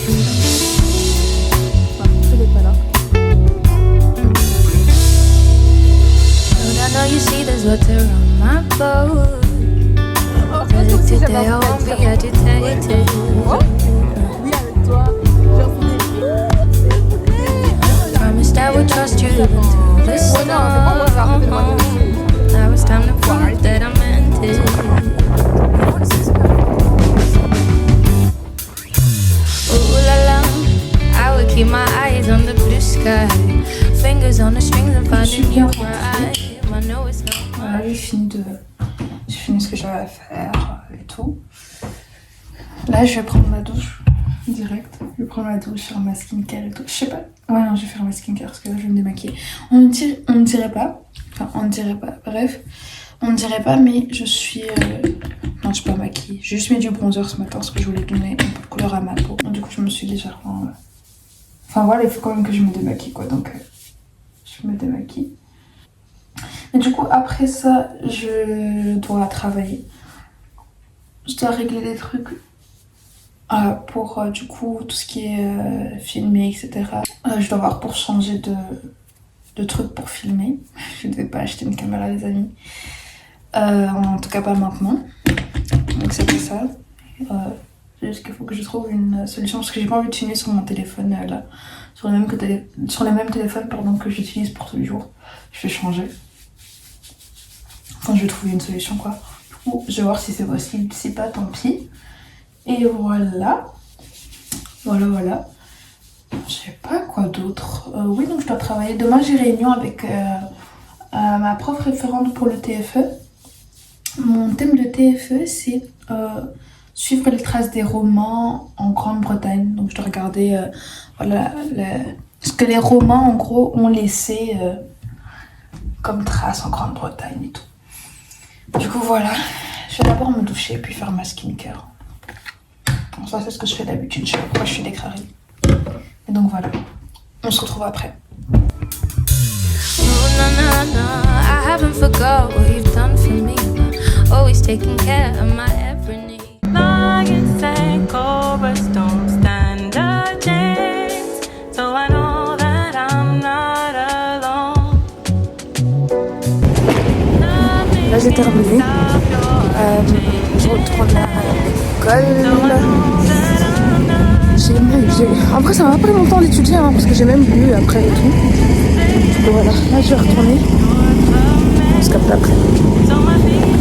Elle est pas là. I know you see there's water on my boat. But today I won't be agitated. Oui, avec toi. Promised I would trust you even through the storm. Now it's time to prove that I meant it. Ooh la la, I would keep my eyes on the blue sky, fingers on the strings and finding you right. I know it's not Voilà, j'ai fini ce que j'avais à faire et tout. Là, je vais prendre ma douche direct. Je vais prendre ma douche, faire ma skincare et tout. Je sais pas. Ouais, non, je vais faire ma skincare parce que là, je vais me démaquiller. On ne dirait pas. Enfin, on ne dirait pas. Bref, on ne dirait pas, mais je suis. Non, je suis pas maquillée. J'ai juste mis du bronzer ce matin parce que je voulais donner un peu de couleur à ma peau. Du coup, je me suis légèrement. Enfin, voilà, il faut quand même que je me démaquille, quoi. Donc, je me démaquille. Et du coup, après ça, je dois travailler. Je dois régler des trucs pour du coup tout ce qui est filmé, etc. Je dois voir pour changer de truc pour filmer. Je ne devais pas acheter une caméra, les amis. En tout cas, pas maintenant. Donc, c'était ça. C'est juste qu'il faut que je trouve une solution parce que j'ai pas envie de filmer sur mon téléphone là. Sur le même téléphone que j'utilise pour tous les jours. Je vais changer. Enfin, je vais trouver une solution, quoi. Du coup, je vais voir si c'est possible. Si pas, tant pis. Et voilà. Voilà. Je sais pas quoi d'autre. Oui, donc je dois travailler. Demain, j'ai réunion avec ma prof référente pour le TFE. Mon thème de TFE, c'est suivre les traces des romans en Grande-Bretagne. Donc, je dois regarder ce que les romans, en gros, ont laissé comme traces en Grande-Bretagne et tout. Du coup, voilà. Je vais d'abord me doucher puis faire ma skincare. Ça, c'est ce que je fais d'habitude. Je sais pas pourquoi je suis déclarée. Et donc, voilà. On se retrouve après. Oh, no, no, no, I haven't forgot what you've done for me. Always taking care of my every need. Lions and cobras don't stand a chance, so I know that I'm not alone. Là, j'ai terminé. Je retourne à l'école. Après, ça m'a pas pris longtemps d'étudier parce que j'ai même lu après et tout. Du coup, voilà. Là, je vais retourner. On se capte après.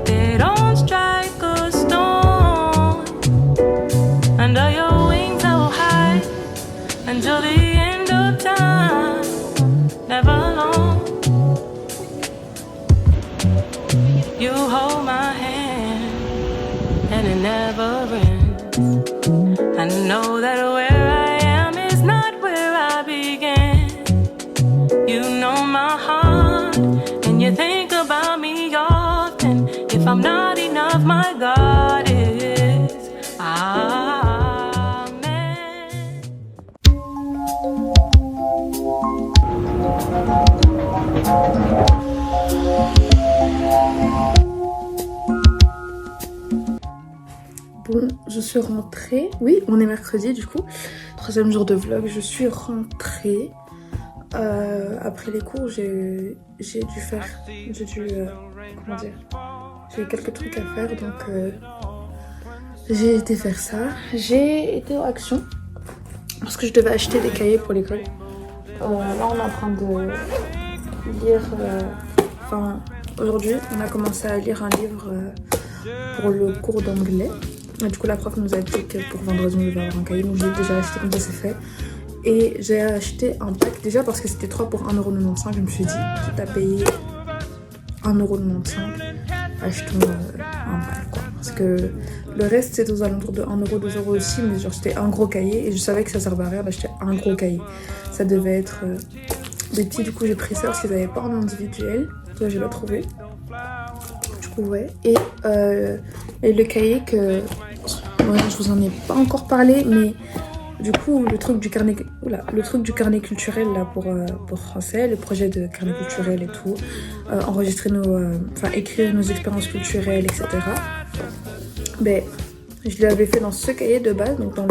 They don't strike a storm under your wings so high until the end of time, never alone. You hold my hand and it never ends. I know that where I am is not where I began. You know my heart and you think about me often. If I'm not enough, my God is. Amen. Bon, je suis rentrée. Oui, on est mercredi du coup. 3e jour de vlog. Je suis rentrée. Après les cours, j'ai eu quelques trucs à faire, donc j'ai été faire ça. J'ai été en action parce que je devais acheter des cahiers pour l'école. Là, on est en train de lire. Aujourd'hui, on a commencé à lire un livre pour le cours d'anglais. Du coup, la prof nous a dit que pour vendredi, on devait avoir un cahier, donc j'ai déjà acheté, comme ça c'est fait. Et j'ai acheté un pack déjà parce que c'était 3 pour 1,95€. Je me suis dit, quitte à payer 1,95€, achetons un pack, quoi. Parce que le reste, c'est aux alentours de 1€, 2€ aussi. Mais genre, c'était un gros cahier et je savais que ça servait à rien d'acheter un gros cahier. Ça devait être des petits. Du coup, j'ai pris ça parce qu'ils n'avaient pas en individuel. Toi, j'ai pas trouvé. Du coup, ouais. Et le cahier que... Ouais, je vous en ai pas encore parlé, mais... Du coup, le truc du carnet culturel là pour français, le projet de carnet culturel et tout, écrire nos expériences culturelles, etc. Ben, Je l'avais fait dans ce cahier de base, donc dans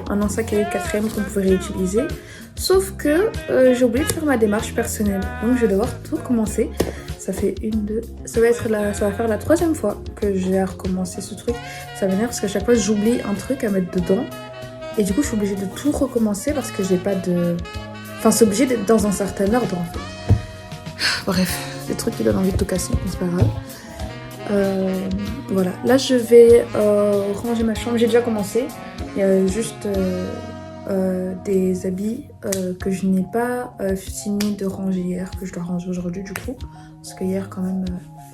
un ancien cahier de 4e qu'on pouvait réutiliser. Sauf que j'ai oublié de faire ma démarche personnelle. Donc je vais devoir tout recommencer. Ça fait ça va faire la 3e fois que j'ai à recommencer ce truc. Ça m'énerve parce qu'à chaque fois j'oublie un truc à mettre dedans. Et du coup je suis obligée de tout recommencer parce que j'ai pas de... Enfin c'est obligé d'être dans un certain ordre en fait. Bref, des trucs qui donnent envie de tout casser, mais c'est pas grave. Voilà, là je vais ranger ma chambre, j'ai déjà commencé. Il y a juste des habits que je n'ai pas fini de ranger hier, que je dois ranger aujourd'hui du coup. Parce que hier quand même,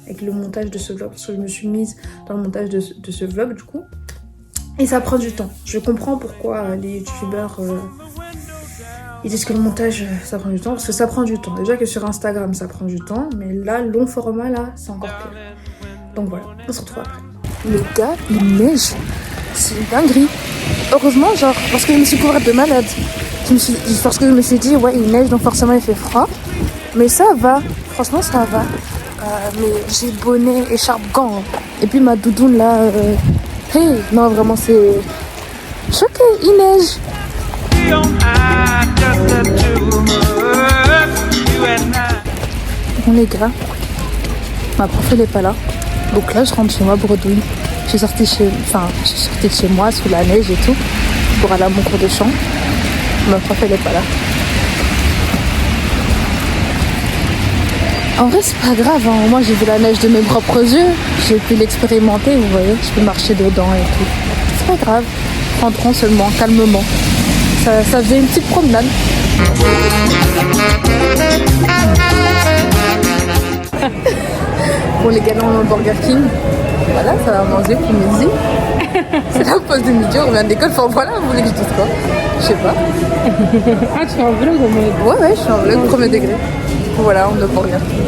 avec le montage de ce vlog, parce que je me suis mise dans le montage de ce vlog du coup. Et ça prend du temps. Je comprends pourquoi les youtubeurs ils disent que le montage ça prend du temps, parce que ça prend du temps. Déjà que sur Instagram ça prend du temps, mais là, long format là, c'est encore pire. Donc voilà, on se retrouve après. Le gars, il neige. C'est une dinguerie. Heureusement, genre, parce que je me suis couverte de malade. Parce que je me suis dit, ouais, il neige, donc forcément il fait froid. Mais ça va, franchement ça va. Mais j'ai bonnet, écharpe, gants. Et puis ma doudoune là, hey, non vraiment c'est choqué, il neige. Bon les gars, ma prof elle est pas là. Donc là je rentre chez moi bredouille. Je suis sortie de chez moi sous la neige et tout pour aller à mon cours de chant. Ma prof elle est pas là. En vrai c'est pas grave, hein. Moi j'ai vu la neige de mes propres yeux. J'ai pu l'expérimenter, vous voyez. Je peux marcher dedans et tout. C'est pas grave. Rentrons seulement, calmement. Ça faisait une petite promenade. Bon les gars, on est au Burger King. Voilà, ça va manger pour midi. C'est la pause de midi, on revient de l'école. Enfin voilà, vous voulez que je dise quoi? Je sais pas. Ah, tu fais un vlog en mode... Ouais, je suis en vlog premier degré. Du coup voilà, on est au Burger King.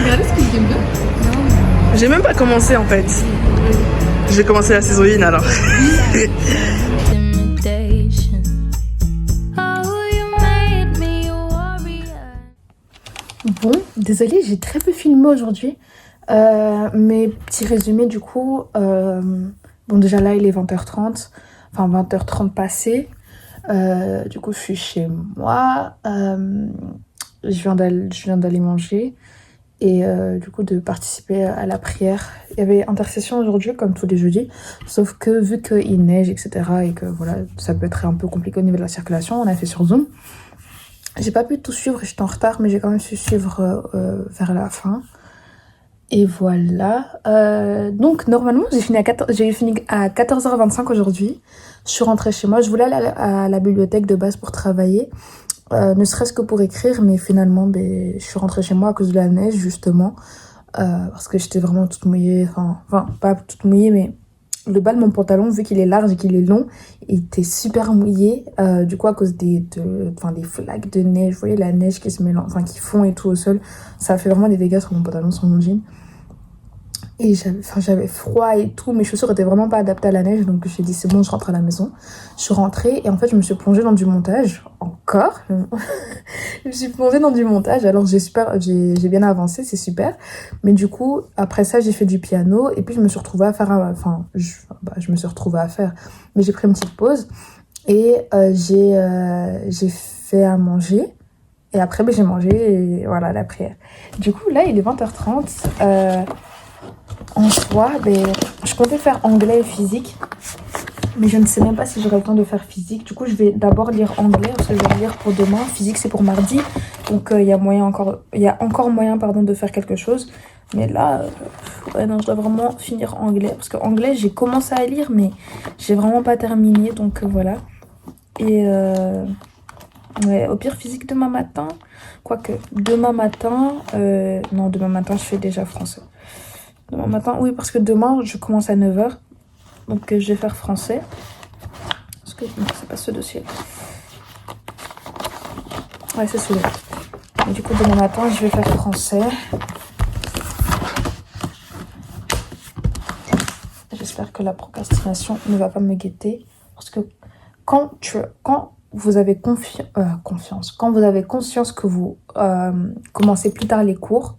Regardez ce qu'il aime bien. J'ai même pas commencé en fait. J'ai commencé la saison 1 alors. Bon, désolée, j'ai très peu filmé aujourd'hui. Mes petits résumés du coup. Bon déjà là il est 20h30. Enfin 20h30 passé. Du coup je suis chez moi. Je viens d'aller manger. Et du coup de participer à la prière. Il y avait intercession aujourd'hui comme tous les jeudis, sauf que vu qu'il neige etc. et que voilà ça peut être un peu compliqué au niveau de la circulation, on a fait sur Zoom. J'ai pas pu tout suivre, j'étais en retard, mais j'ai quand même su suivre vers la fin. Et voilà. Donc normalement j'ai fini à 14h25 aujourd'hui. Je suis rentrée chez moi, je voulais aller à la bibliothèque de base pour travailler. Ne serait-ce que pour écrire, mais finalement je suis rentrée chez moi à cause de la neige justement, parce que j'étais vraiment toute mouillée, enfin pas toute mouillée, mais le bas de mon pantalon, vu qu'il est large et qu'il est long, il était super mouillé, du coup à cause des flaques de neige, vous voyez la neige qui se mélange, enfin qui fond et tout au sol, ça a fait vraiment des dégâts sur mon pantalon, sur mon jean. Et j'avais froid et tout, mes chaussures étaient vraiment pas adaptées à la neige, donc j'ai dit c'est bon, je rentre à la maison. Je suis rentrée et en fait je me suis plongée dans du montage, encore. Je me suis plongée dans du montage, alors j'ai bien avancé, c'est super. Mais du coup, après ça, j'ai fait du piano et puis je me suis retrouvée à faire, je me suis retrouvée à faire, mais j'ai pris une petite pause et j'ai fait à manger. Et après, j'ai mangé et voilà, la prière. Du coup, là, il est 20h30. En soi, je comptais faire anglais et physique, mais je ne sais même pas si j'aurai le temps de faire physique. Du coup, je vais d'abord lire anglais parce que je vais lire pour demain. Physique, c'est pour mardi, donc il y a encore moyen de faire quelque chose. Mais là, ouais, non, je dois vraiment finir anglais parce que anglais, j'ai commencé à lire, mais j'ai vraiment pas terminé, donc voilà. Et ouais, au pire physique demain matin. Quoique, demain matin, je fais déjà français. Demain matin, oui, parce que demain, je commence à 9h. Donc, je vais faire français. Parce que non, c'est pas ce dossier. Ouais, c'est celui-là. Et du coup, demain matin, je vais faire français. J'espère que la procrastination ne va pas me guetter. Parce que quand vous avez confiance, quand vous avez conscience que vous commencez plus tard les cours,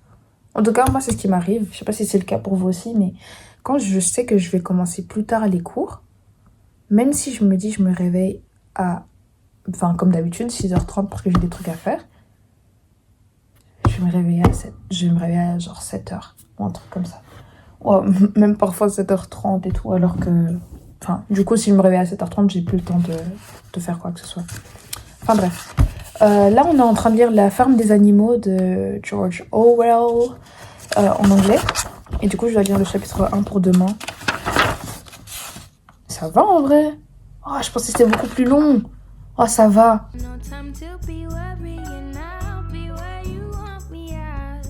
en tout cas moi c'est ce qui m'arrive, je sais pas si c'est le cas pour vous aussi, mais quand je sais que je vais commencer plus tard les cours, même si je me dis je me réveille à, enfin comme d'habitude 6h30 parce que j'ai des trucs à faire, je vais me réveiller à genre 7h ou un truc comme ça. Ouais, même parfois 7h30 et tout, alors que... Enfin, du coup, si je me réveille à 7h30, j'ai plus le temps de faire quoi que ce soit. Enfin bref. Là, on est en train de lire La ferme des animaux de George Orwell en anglais. Et du coup, je dois lire le chapitre 1 pour demain. Ça va en vrai? Oh, je pensais que c'était beaucoup plus long. Oh, ça va. No time to be worrying, I'll be where you want me at.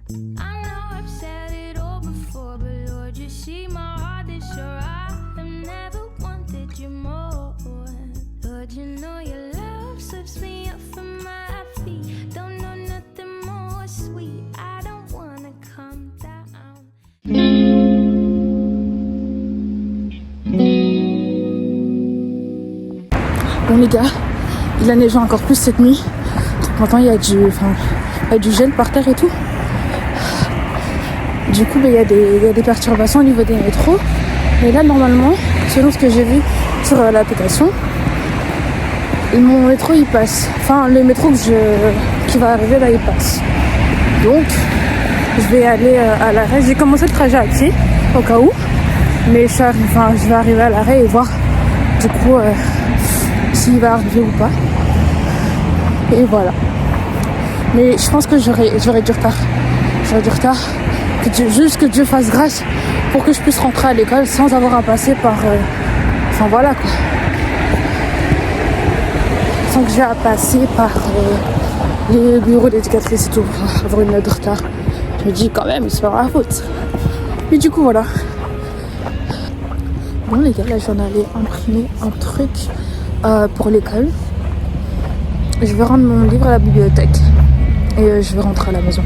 I know I've said it all before, but Lord, you see my heart is sure I have never wanted you more. Lord, you know your love slips me up from my feet. Don't know nothing more sweet. I don't wanna come down. Bon les gars, il a neigé encore plus cette nuit. Maintenant il y a du gel par terre et tout. Du coup il y a des perturbations au niveau des métros. Mais là normalement, selon ce que j'ai vu sur l'application, mon métro il passe. Enfin le métro qui va arriver là il passe. Donc je vais aller à l'arrêt. J'ai commencé le trajet à pied au cas où. Mais je vais arriver à l'arrêt et voir du coup s'il va arriver ou pas. Et voilà. Mais je pense que j'aurai du retard. J'aurai du retard. Juste que Dieu fasse grâce pour que je puisse rentrer à l'école sans avoir à passer par... Enfin voilà quoi. Sans que j'ai à passer par les bureaux d'éducatrice et tout pour avoir une note de retard. Je me dis quand même, c'est pas ma faute. Mais du coup voilà. Bon les gars, là je viens d'aller imprimer un truc pour l'école. Je vais rendre mon livre à la bibliothèque et je vais rentrer à la maison.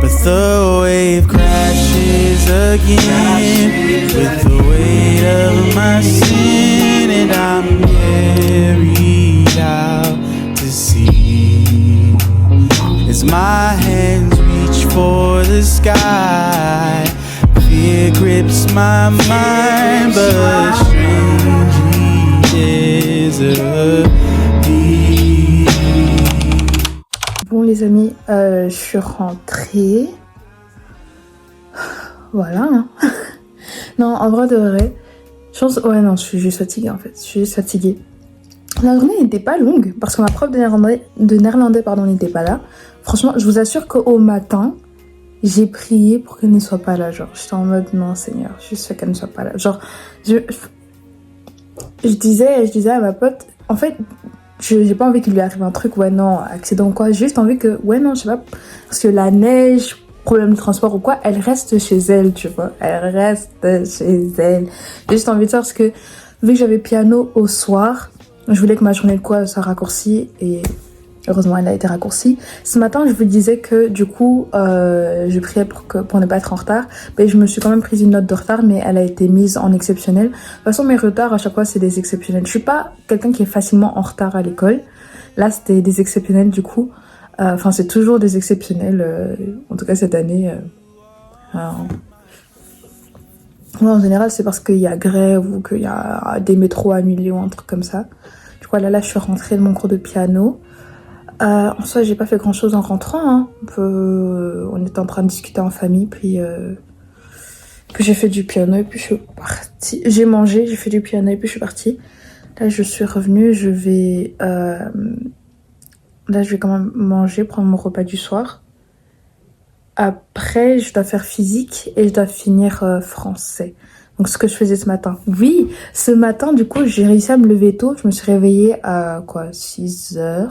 But the wave crashes again with the weight of my sin, and I'm carried out to sea as my hands reach for the sky. Fear grips my mind, but strangely there's Bon les amis, je suis rentrée. Voilà. Hein. Non, en vrai de vrai, je pense... Ouais non, je suis juste fatiguée en fait. Je suis juste fatiguée. La journée n'était pas longue parce que ma prof de néerlandais n'était pas là. Franchement, je vous assure qu'au matin, j'ai prié pour qu'elle ne soit pas là. Genre, j'étais en mode non Seigneur, juste qu'elle ne soit pas là. Genre, je disais à ma pote, en fait... J'ai pas envie qu'il lui arrive un truc, ouais non, accident ou quoi, j'ai juste envie que, ouais non, je sais pas, parce que la neige, problème de transport ou quoi, elle reste chez elle, tu vois, elle reste chez elle. J'ai juste envie de ça parce que, vu que j'avais piano au soir, je voulais que ma journée de quoi soit raccourcie et heureusement elle a été raccourcie. Ce matin, je vous disais que du coup, je priais pour ne pas être en retard, mais je me suis quand même prise une note de retard, mais elle a été mise en exceptionnel. De toute façon, mes retards à chaque fois c'est des exceptionnels. Je suis pas quelqu'un qui est facilement en retard à l'école. Là, c'était des exceptionnels du coup. Enfin, c'est toujours des exceptionnels. En tout cas cette année. Ouais, en général, c'est parce qu'il y a grève ou qu'il y a des métros annulés ou un truc comme ça. Du coup, là, je suis rentrée de mon cours de piano. En soi, j'ai pas fait grand chose en rentrant. Hein. On était en train de discuter en famille, puis j'ai fait du piano et puis je suis partie. J'ai mangé, j'ai fait du piano et puis je suis partie. Là, je suis revenue, je vais quand même manger, prendre mon repas du soir. Après, je dois faire physique et je dois finir français. Donc, ce que je faisais ce matin. Oui, ce matin, du coup, j'ai réussi à me lever tôt. Je me suis réveillée à 6h.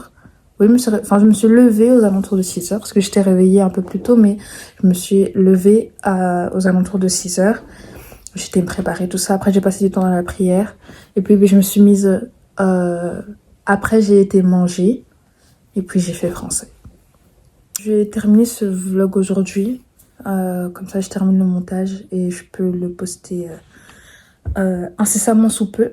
Oui, je me suis levée aux alentours de 6h parce que j'étais réveillée un peu plus tôt, mais je me suis levée aux alentours de 6h. J'étais me préparer tout ça. Après, j'ai passé du temps dans la prière. Et puis, je me suis mise... après, j'ai été manger. Et puis, j'ai fait français. Je vais terminer ce vlog aujourd'hui. Comme ça, je termine le montage et je peux le poster incessamment sous peu.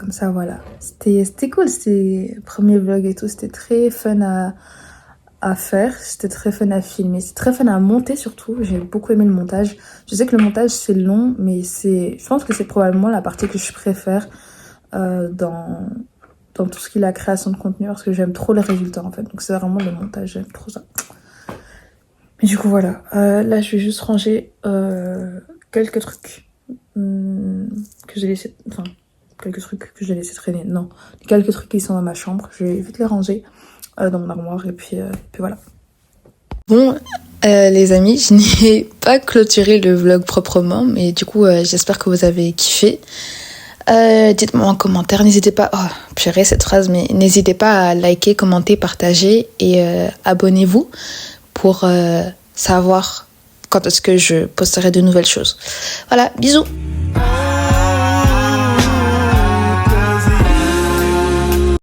comme ça, voilà. C'était cool, c'était le premier vlog et tout, c'était très fun à faire, c'était très fun à filmer, c'est très fun à monter surtout, j'ai beaucoup aimé le montage. Je sais que le montage c'est long, mais je pense que c'est probablement la partie que je préfère dans tout ce qui est la création de contenu, parce que j'aime trop les résultats en fait, donc c'est vraiment le montage, j'aime trop ça. Et du coup voilà, là je vais juste ranger quelques trucs que j'ai laissé, enfin quelques trucs que j'ai laissé traîner, non, quelques trucs qui sont dans ma chambre, je vais vite les ranger dans mon armoire et puis voilà. Bon les amis, je n'ai pas clôturé le vlog proprement, mais du coup j'espère que vous avez kiffé. Dites-moi en commentaire, n'hésitez pas, oh purée cette phrase, mais n'hésitez pas à liker, commenter, partager et abonnez-vous pour savoir quand est-ce que je posterai de nouvelles choses. Voilà, bisous.